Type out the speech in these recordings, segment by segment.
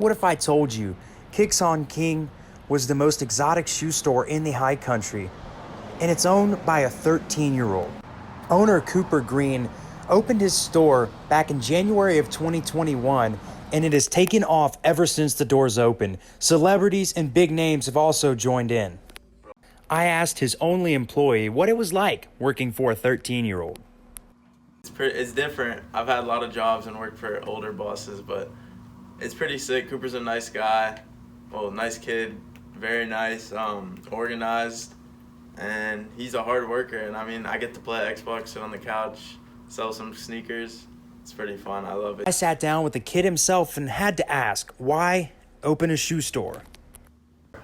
What if I told you Kicks on King was the most exotic shoe store in the high country, and it's owned by a 13-year-old? Owner Cooper Green opened his store back in January of 2021, and it has taken off ever since the doors opened. Celebrities and big names have also joined in. I asked his only employee what it was like working for a 13-year-old. It's different. I've had a lot of jobs and worked for older bosses, but it's pretty sick. Cooper's a nice guy, well, nice kid, very nice, organized, and he's a hard worker. And I mean, I get to play Xbox, sit on the couch, sell some sneakers. It's pretty fun. I love it. I sat down with the kid himself and had to ask, why open a shoe store?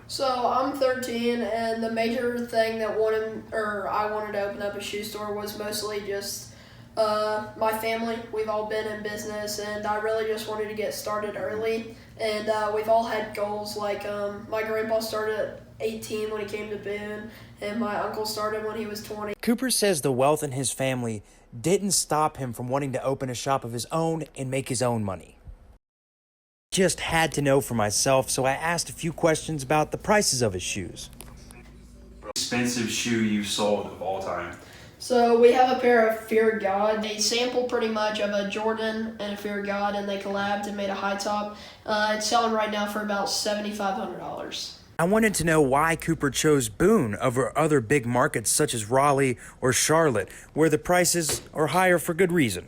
So I'm 13, and the major thing that I wanted to open up a shoe store was mostly just my family. We've all been in business, and I really just wanted to get started early. And we've all had goals. Like my grandpa started at 18 when he came to Boone, and my uncle started when he was 20. Cooper says the wealth in his family didn't stop him from wanting to open a shop of his own and make his own money. Just had to know for myself, so I asked a few questions about the prices of his shoes. Expensive shoe you've sold of all time? So we have a pair of Fear of God. They sample pretty much of a Jordan and a Fear of God, and they collabed and made a high top. It's selling right now for about $7,500. I wanted to know why Cooper chose Boone over other big markets such as Raleigh or Charlotte, where the prices are higher for good reason.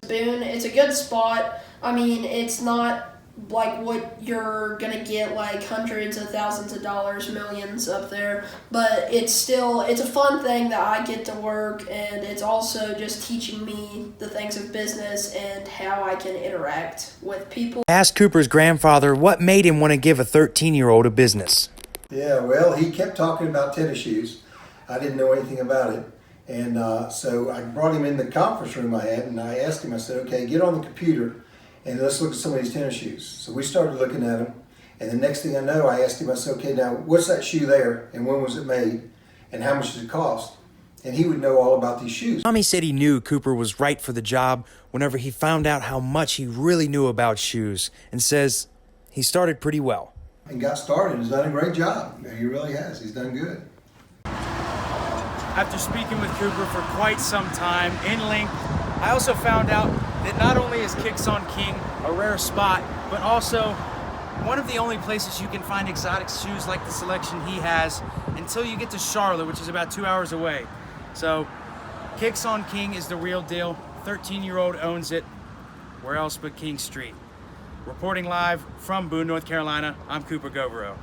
Boone, it's a good spot. I mean, it's not like what you're gonna get like hundreds of thousands of dollars, millions up there, but it's a fun thing that I get to work, and it's also just teaching me the things of business and how I can interact with people. I asked Cooper's grandfather what made him want to give a 13-year-old a business. Yeah, well, he kept talking about tennis shoes. I didn't know anything about it. And so I brought him in the conference room I had, and I asked him, I said, okay, get on the computer and let's look at some of these tennis shoes. So we started looking at them, and the next thing I know, I asked him, I said, okay, now what's that shoe there, and when was it made, and how much does it cost? And he would know all about these shoes. Tommy said he knew Cooper was right for the job whenever he found out how much he really knew about shoes, and says he started pretty well. And got started, has done a great job. He really has, he's done good. After speaking with Cooper for quite some time, in length, I also found out that not only is Kicks on King a rare spot, but also one of the only places you can find exotic shoes like the selection he has until you get to Charlotte, which is about 2 hours away. So Kicks on King is the real deal. 13-year-old owns it. Where else but King Street? Reporting live from Boone, North Carolina, I'm Cooper Govoreau.